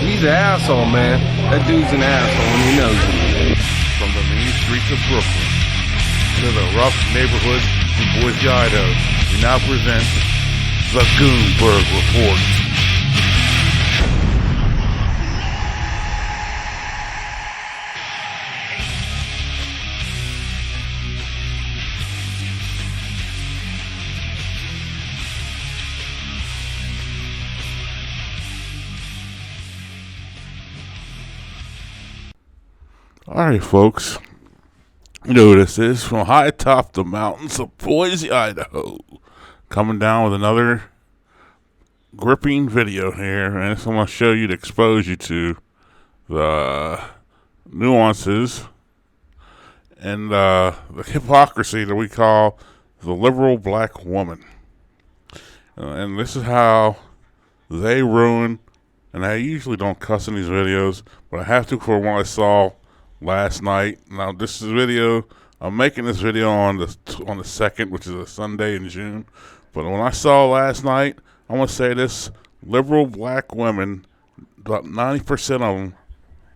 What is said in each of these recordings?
He's an asshole, man. That dude's an asshole when he knows it. From the mean streets of Brooklyn to the rough neighborhoods in Boise, Idaho, we now present the Goonberg Report. Alright, folks, you know who this is, from high atop the mountains of Boise, Idaho, coming down with another gripping video here, and I'm going to show you to expose you to the nuances and the hypocrisy that we call the liberal black woman. And this is how they ruin, and I usually don't cuss in these videos, but I have to for what I saw last night. Now this is a video, I'm making this video on the 2nd, which is a Sunday in June. But when I saw last night, I want to say this: liberal black women, about 90% of them,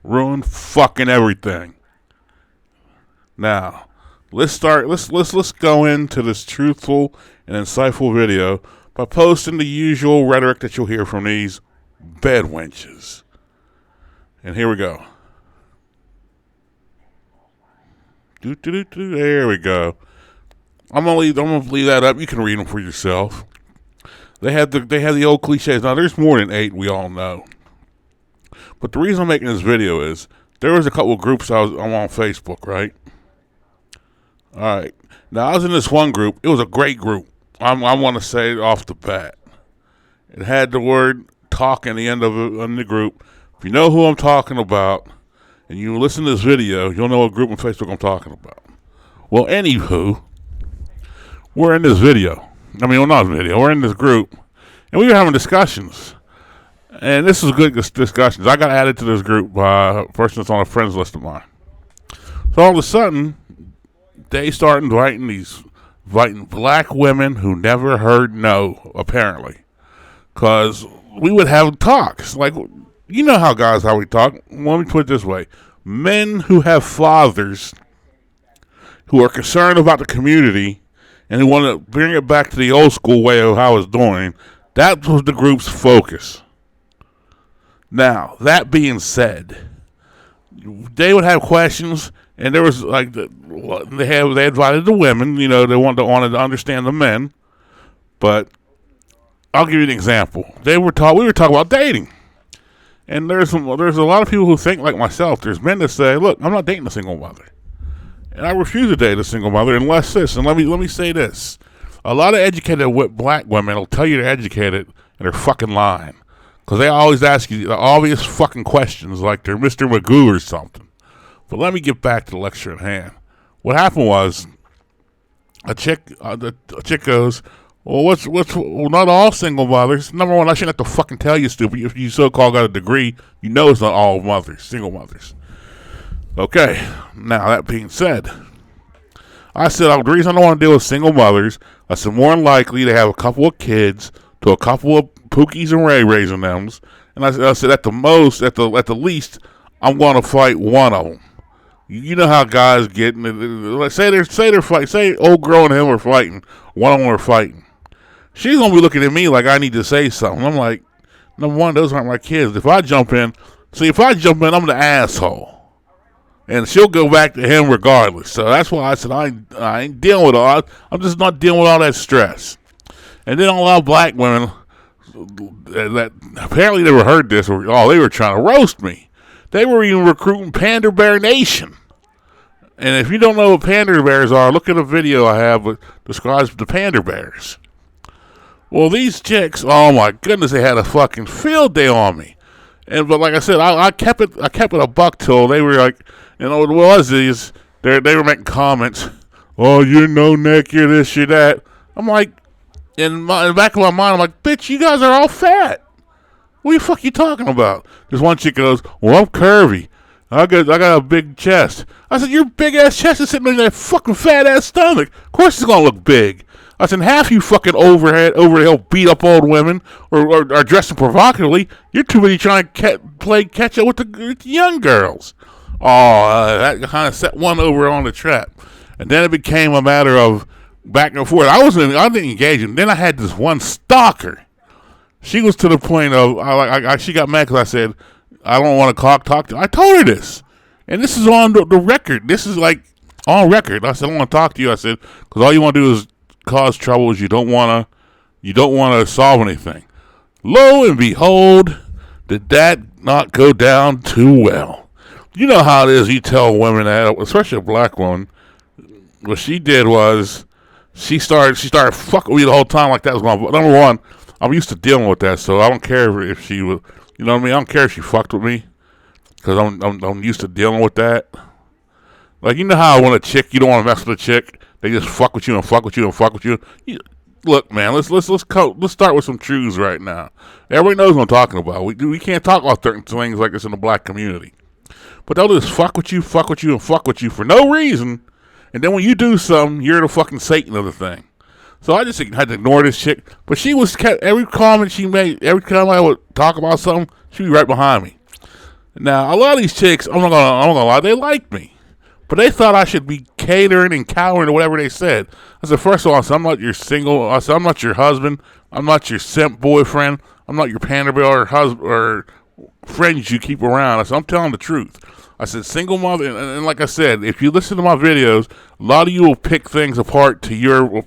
ruin fucking everything. Now, let's go into this truthful and insightful video by posting the usual rhetoric that you'll hear from these bed wenches. And here we go. There we go. I'm gonna leave that up. You can read them for yourself. They have the old cliches. Now there's more than 8, we all know. But the reason I'm making this video is there was a couple of groups I'm on Facebook, right? All right. Now I was in this one group. It was a great group. I want to say it off the bat. It had the word "talk" in the end of it in the group. If you know who I'm talking about, and you listen to this video, you'll know what group on Facebook I'm talking about. Well, anywho, we're in this video. I mean, well, not video. We're in this group, and we were having discussions. And this is good discussions. I got added to this group by a person that's on a friends list of mine. So all of a sudden, they start inviting black women who never heard no, apparently. Because we would have talks. Like, you know how we talk. Let me put it this way. Men who have fathers who are concerned about the community and who want to bring it back to the old school way of how it's doing, that was the group's focus. Now, that being said, they would have questions, and there was like they invited the women. You know, they wanted to understand the men. But I'll give you an example. We were talking about dating. And there's a lot of people who think like myself. There's men that say, "Look, I'm not dating a single mother, and I refuse to date a single mother unless this." And let me say this: a lot of educated black women will tell you they're educated and they're fucking lying, because they always ask you the obvious fucking questions like they're Mr. Magoo or something. But let me get back to the lecture at hand. What happened was a chick goes, "Well, well, not all single mothers. Number one, I shouldn't have to fucking tell you, stupid. If you so-called got a degree, you know it's not all mothers, single mothers." Okay, now that being said, I said the reason I don't want to deal with single mothers, I said more than likely they have a couple of kids to a couple of Pookies and Ray-Rays and them's, and I said at the least, I'm going to fight one of them. You know how guys get. Say they're fighting. Say old girl and him are fighting. One of them are fighting. She's going to be looking at me like I need to say something. I'm like, number one, those aren't my kids. If I jump in, I'm the asshole. And she'll go back to him regardless. So that's why I said I ain't dealing with all. I'm just not dealing with all that stress. And then a lot of black women that apparently never heard this, they were trying to roast me. They were even recruiting Panda Bear Nation. And if you don't know what Panda Bears are, look at a video I have that describes the Panda Bears. Well, these chicks, oh my goodness, they had a fucking field day on me. But like I said, I kept it a buck till they were like, you know what it was is they were making comments. "Oh, you're no neck, you're this, you're that." I'm like, in the back of my mind, I'm like, bitch, you guys are all fat. What the fuck you talking about? This one chick goes, "Well, I'm curvy. I got a big chest." I said, "Your big ass chest is sitting on that fucking fat ass stomach. Of course it's gonna look big." I said, half you fucking over the hill beat up old women or are dressing provocatively. You're too busy trying to play catch up with the young girls. That kind of set one over on the trap. And then it became a matter of back and forth. I didn't engage him. Then I had this one stalker. She was to the point of, she got mad because I said, I don't want to talk to her. I told her this. And this is on the record. This is like on record. I said, I don't want to talk to you. I said, because all you want to do is cause troubles. You don't want to solve anything. Lo and behold, did that not go down too well? You know how it is. You tell women that, especially a black woman. What she did was she started fucking with me the whole time like that was my number one. I'm used to dealing with that, so I don't care if she was. You know what I mean? I don't care if she fucked with me. Because I'm used to dealing with that. Like, you know how when a chick, you don't want to mess with a chick, they just fuck with you and fuck with you and fuck with you. Look, man, let's start with some truths right now. Everybody knows what I'm talking about. We can't talk about certain things like this in the black community. But they'll just fuck with you, and fuck with you for no reason. And then when you do something, you're the fucking Satan of the thing. So I just had to ignore this chick. But she was every comment she made, every time I would talk about something, she'd be right behind me. Now, a lot of these chicks, I'm not gonna lie, they like me. But they thought I should be catering and cowering to whatever they said. I said, first of all, I'm not your single, I'm not your husband, I'm not your simp boyfriend, I'm not your pander bear or husband or friends you keep around. I said, I'm telling the truth. I said, single mother, and like I said, if you listen to my videos, a lot of you will pick things apart to your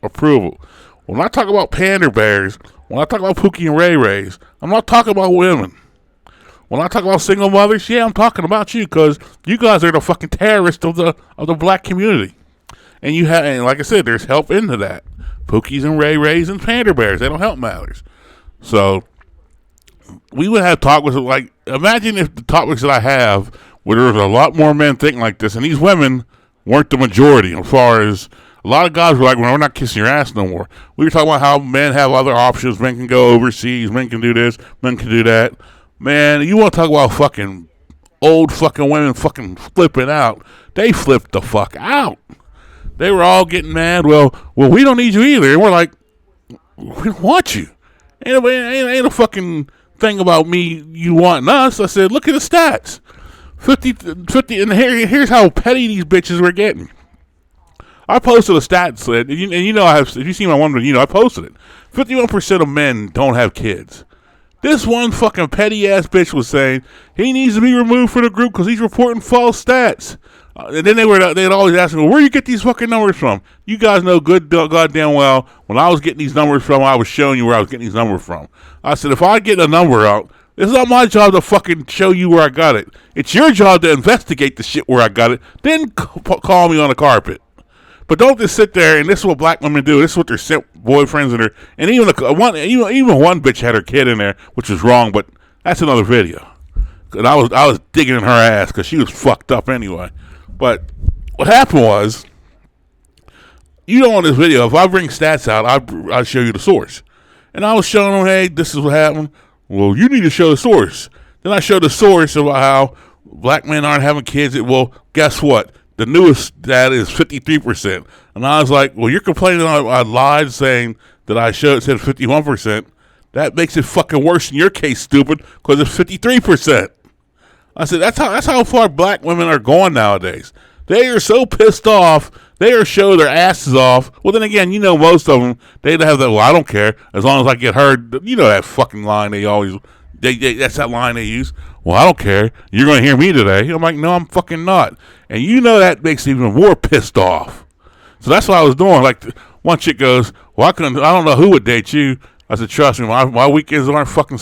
approval. When I talk about pander bears, when I talk about Pookie and Ray Rays, I'm not talking about women. When I talk about single mothers, yeah, I'm talking about you because you guys are the fucking terrorists of the black community. And like I said, there's help into that. Pookies and Ray Rays and Panda Bears, they don't help matters. So we would have topics like, imagine if the topics that I have, where there was a lot more men thinking like this, and these women weren't the majority as far as a lot of guys were like, well, we're not kissing your ass no more. We were talking about how men have other options. Men can go overseas. Men can do this. Men can do that. Man, you want to talk about fucking old fucking women fucking flipping out. They flipped the fuck out. They were all getting mad. Well, we don't need you either. And we're like, we don't want you. Ain't a fucking thing about me you wanting us. I said, look at the stats. 50, and here's how petty these bitches were getting. I posted a stats, and you know if you see my one, you know I posted it. 51% of men don't have kids. This one fucking petty ass bitch was saying he needs to be removed from the group because he's reporting false stats. And then they'd always ask me, well, where you get these fucking numbers from? You guys know good goddamn well when I was getting these numbers from, I was showing you where I was getting these numbers from. I said, if I get a number out, it's not my job to fucking show you where I got it. It's your job to investigate the shit where I got it, then call me on the carpet. But don't just sit there, and this is what black women do. This is what their simp boyfriends and even one bitch had her kid in there, which was wrong. But that's another video. And I was digging in her ass because she was fucked up anyway. But what happened was, you know, on this video, if I bring stats out, I'll show you the source. And I was showing them, hey, this is what happened. Well, you need to show the source. Then I showed the source about how black men aren't having kids. Well, guess what? The newest stat is 53%. And I was like, well, you're complaining I lied saying that I said 51%. That makes it fucking worse in your case, stupid, because it's 53%. I said, that's how far black women are going nowadays. They are so pissed off. They are showing their asses off. Well, then again, you know, most of them, they have that, well, I don't care. As long as I get heard. You know that fucking line that's that line they use. Well, I don't care. You're going to hear me today. I'm like, no, I'm fucking not. And you know that makes it even more pissed off. So that's what I was doing. Like, one chick goes, well, I don't know who would date you. I said, trust me, my weekends aren't fucking,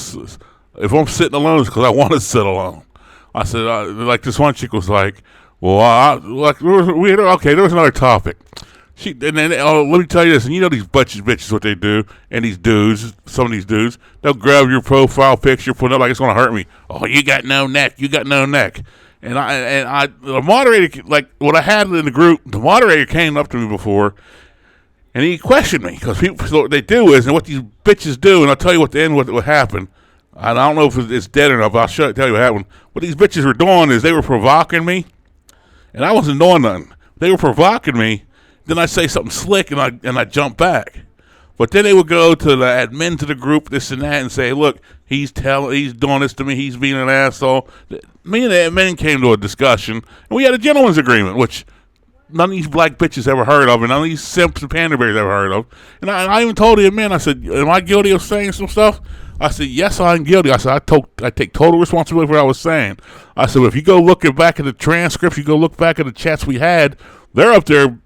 if I'm sitting alone, it's because I want to sit alone. I said, like this one chick was like, well, there was another topic. And then let me tell you this, and you know these bitches what they do, and these dudes, some of these dudes, they'll grab your profile picture, put it up like it's going to hurt me. Oh, you got no neck. And the moderator, like what I had in the group, the moderator came up to me before, and he questioned me because people, so what they do is, and what these bitches do, and I'll tell you what happened. I don't know if it's dead or not, but I'll tell you what happened. What these bitches were doing is they were provoking me, and I wasn't doing nothing. They were provoking me, then I say something slick and I jump back. But then they would go to the admin to the group, this and that, and say, look, he's doing this to me, he's being an asshole. Me and the admin came to a discussion, and we had a gentleman's agreement, which none of these black bitches ever heard of, and none of these simps and panda bears ever heard of. And I even told the admin, I said, am I guilty of saying some stuff? I said, yes, I'm guilty. I said, I take total responsibility for what I was saying. I said, well, if you go look back at the transcripts, you go look back at the chats we had, they're up there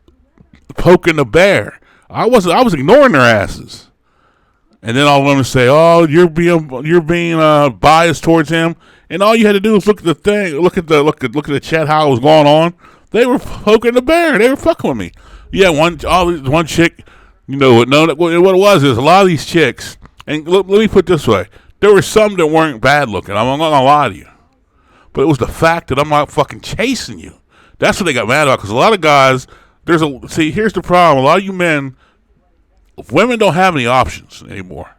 poking the bear. I was ignoring their asses, and then all of them say, "Oh, you're being biased towards him." And all you had to do was look at the thing, look at the chat, how it was going on. They were poking the bear. They were fucking with me. Yeah, one chick, what it was is a lot of these chicks. And let me put it this way: there were some that weren't bad looking. I'm not gonna lie to you, but it was the fact that I'm not fucking chasing you. That's what they got mad about. Because a lot of guys. Here's the problem. A lot of you men, women don't have any options anymore.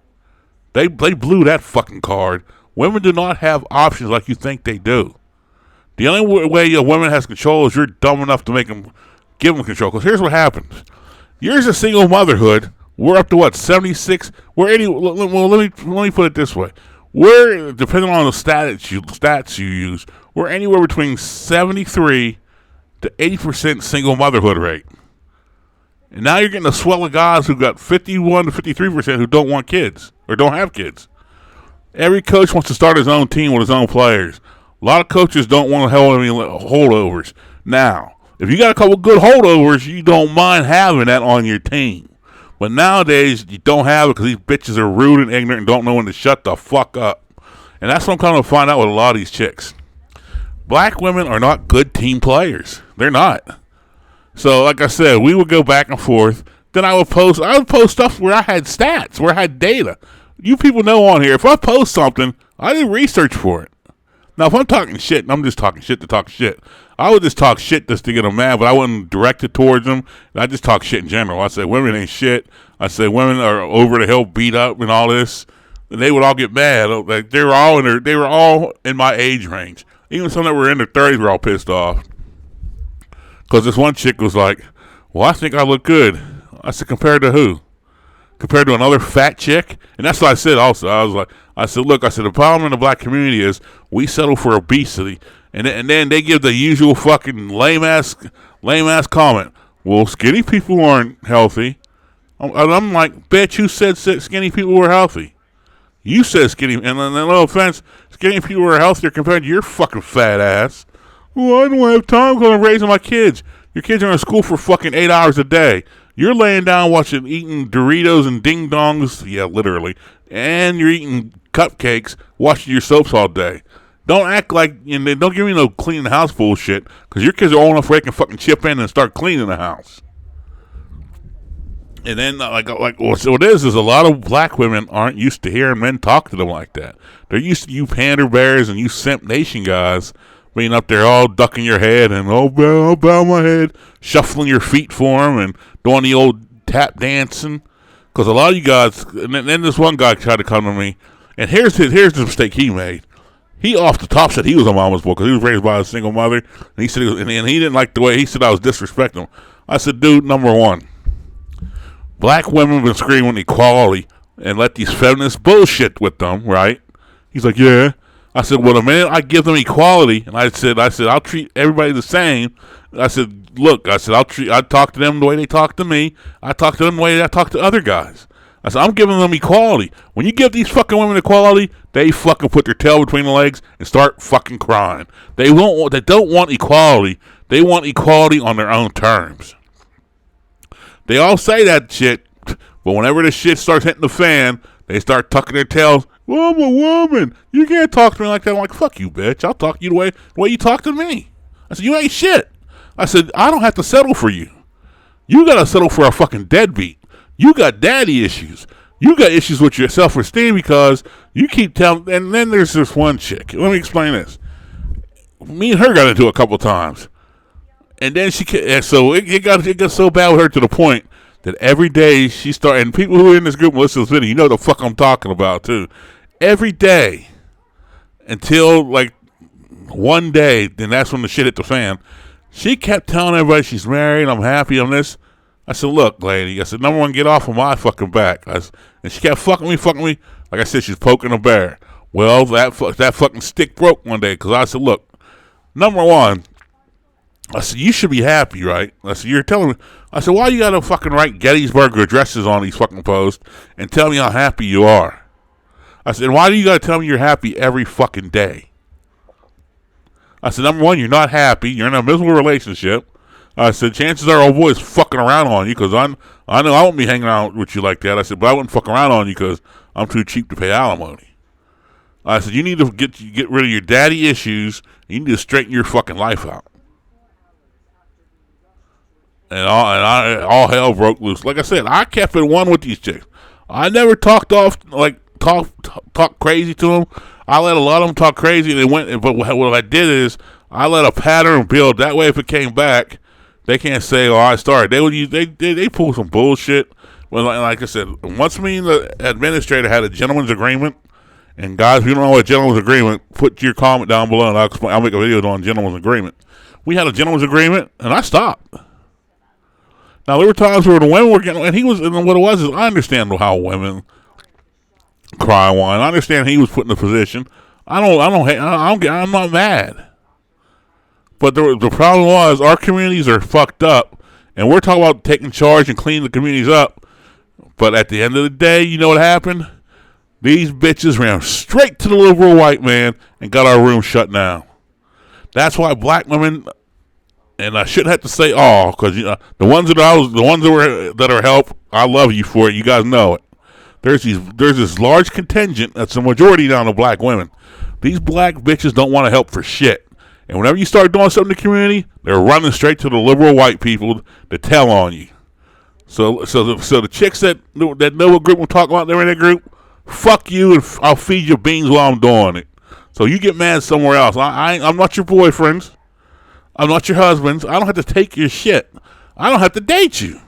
They blew that fucking card. Women do not have options like you think they do. The only way a woman has control is you're dumb enough to give them control. Because here's what happens. Yours is single motherhood. We're up to what, 76? Let me put it this way. We're, depending on the stats you use, we're anywhere between 73 to 80% single motherhood rate. And now you're getting a swell of guys who got 51 to 53% who don't want kids or don't have kids. Every coach wants to start his own team with his own players. A lot of coaches don't want to have any holdovers. Now, if you got a couple good holdovers, you don't mind having that on your team. But nowadays, you don't have it because these bitches are rude and ignorant and don't know when to shut the fuck up. And that's what I'm coming to find out with a lot of these chicks. Black women are not good team players. They're not. So, like I said, we would go back and forth. Then I would post stuff where I had stats, where I had data. You people know on here, if I post something, I do research for it. Now, if I'm talking shit, and I'm just talking shit to talk shit, I would just talk shit just to get them mad, but I wouldn't direct it towards them. I just talk shit in general. I say women ain't shit. I say women are over the hill, beat up, and all this. And they would all get mad. Like they were all in my age range. Even some that were in their 30s were all pissed off. Because this one chick was like, well, I think I look good. I said, compared to who? Compared to another fat chick? And that's what I said also. I said, look, the problem in the black community is we settle for obesity. And then they give the usual fucking lame-ass comment. Well, skinny people aren't healthy. I'm like, bitch, who said skinny people were healthy? You said skinny, and no offense, skinny people are healthier compared to your fucking fat ass. Well, I don't have time because I'm raising my kids. Your kids are in school for fucking 8 hours a day. You're laying down eating Doritos and Ding Dongs, yeah, literally, and you're eating cupcakes, watching your soaps all day. Don't act like, and don't give me no cleaning the house bullshit, because your kids are old enough where they can fucking chip in and start cleaning the house. And then, what it is a lot of black women aren't used to hearing men talk to them like that. They're used to you pander bears and you simp nation guys being up there all ducking your head and, I'll bow my head, shuffling your feet for them and doing the old tap dancing. Because a lot of you guys, and then this one guy tried to come to me, and here's the mistake he made. He off the top said he was a mama's boy because he was raised by a single mother, and he said and he didn't like the way he said I was disrespecting him. I said, dude, number one, black women have been screaming equality and let these feminists bullshit with them, right? He's like, yeah. I said, well, the minute I give them equality, and I said, I'll treat everybody the same. I said, look, I talk to them the way they talk to me. I talk to them the way I talk to other guys. I said, I'm giving them equality. When you give these fucking women equality, they fucking put their tail between the legs and start fucking crying. They don't want equality. They want equality on their own terms. They all say that shit, but whenever the shit starts hitting the fan, they start tucking their tails. Well, I'm a woman. You can't talk to me like that. I'm like, fuck you, bitch. I'll talk to you the way you talk to me. I said, you ain't shit. I said, I don't have to settle for you. You got to settle for a fucking deadbeat. You got daddy issues. You got issues with your self-esteem because you keep telling. And then there's this one chick. Let me explain this. Me and her got into it a couple times. And then it got so bad with her to the point that every day she started, and people who are in this group listen to this video, you know the fuck I'm talking about too. Every day until like one day, then that's when the shit hit the fan. She kept telling everybody she's married, I'm happy on this. I said, look, lady. I said, number one, get off of my fucking back. And she kept fucking me. Like I said, she's poking a bear. Well, that fucking stick broke one day because I said, look, number one, I said, you should be happy, right? I said, you're telling me. I said, why you got to fucking write Gettysburg addresses on these fucking posts and tell me how happy you are? I said, why do you got to tell me you're happy every fucking day? I said, number one, you're not happy. You're in a miserable relationship. I said, chances are old boy's fucking around on you because I know I won't be hanging out with you like that. I said, but I wouldn't fuck around on you because I'm too cheap to pay alimony. I said, you need to get rid of your daddy issues. You need to straighten your fucking life out. And all hell broke loose. Like I said, I kept it one with these chicks. I never talk crazy to them. I let a lot of them talk crazy. But what I did is I let a pattern build. That way, if it came back, they can't say, "Oh, I started." They pull some bullshit. Well, like I said, once me and the administrator had a gentleman's agreement, and guys, if you don't know what gentleman's agreement, put your comment down below, and I'll make a video on gentleman's agreement. We had a gentleman's agreement, and I stopped. Now there were times where the women were getting, and what it was is I understand how women cry and whine. I understand he was put in the position. I'm not mad. But the problem was our communities are fucked up, and we're talking about taking charge and cleaning the communities up. But at the end of the day, you know what happened? These bitches ran straight to the liberal white man and got our room shut down. That's why black women, and I shouldn't have to say all, because the ones that are help, I love you for it. You guys know it. There's this large contingent that's a majority down to black women. These black bitches don't want to help for shit. And whenever you start doing something in the community, they're running straight to the liberal white people to tell on you. So the chicks that know what group we're talking about, they're in that group. Fuck you, and I'll feed you beans while I'm doing it. So you get mad somewhere else. I'm not your boyfriends. I'm not your husbands. I don't have to take your shit. I don't have to date you.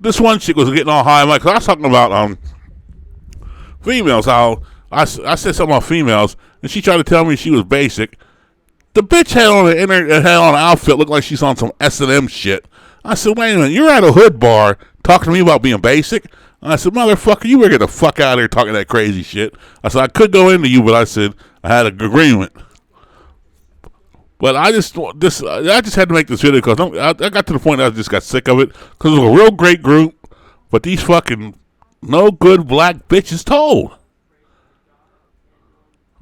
This one chick was getting all high and mighty because I was talking about females. How I said something about females, and she tried to tell me she was basic. The bitch had on an outfit, looked like she's on some S&M shit. I said, wait a minute, you're at a hood bar talking to me about being basic? I said, motherfucker, you better get the fuck out of here talking that crazy shit. I said, I could go into you, but I said, I had an agreement. But I just had to make this video because I got to the point I just got sick of it because it was a real great group, but these fucking no good black bitches told.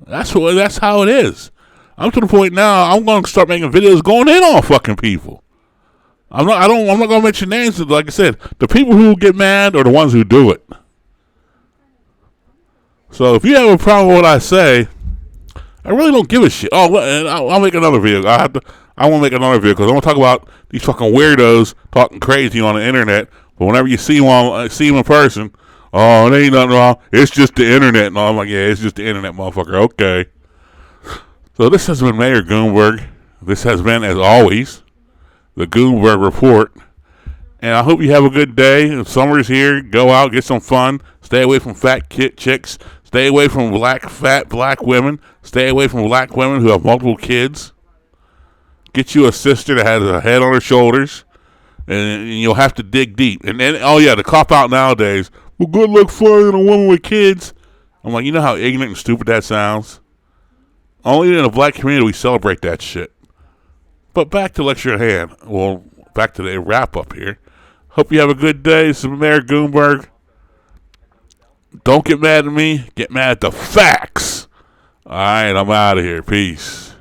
That's how it is. I'm to the point now. I'm going to start making videos going in on fucking people. I'm not going to mention names. Like I said, the people who get mad are the ones who do it. So if you have a problem with what I say, I really don't give a shit. Oh, and I'll make another video. I want to make another video because I want to talk about these fucking weirdos talking crazy on the internet. But whenever you see them in person, oh, there ain't nothing wrong. It's just the internet. And I'm like, yeah, it's just the internet, motherfucker. Okay. So this has been Mayor Goonberg. This has been, as always, the Goonberg Report. And I hope you have a good day. If summer's here, go out, get some fun. Stay away from fat chicks. Stay away from fat black women. Stay away from black women who have multiple kids. Get you a sister that has a head on her shoulders. And you'll have to dig deep. And then, oh yeah, the cop-out nowadays, well, good luck finding a woman with kids. I'm like, you know how ignorant and stupid that sounds? Only in the black community we celebrate that shit. But back to lecture at hand. Well, back to the wrap-up here. Hope you have a good day. This is Mayor Goonberg. Don't get mad at me. Get mad at the facts. All right, I'm out of here. Peace.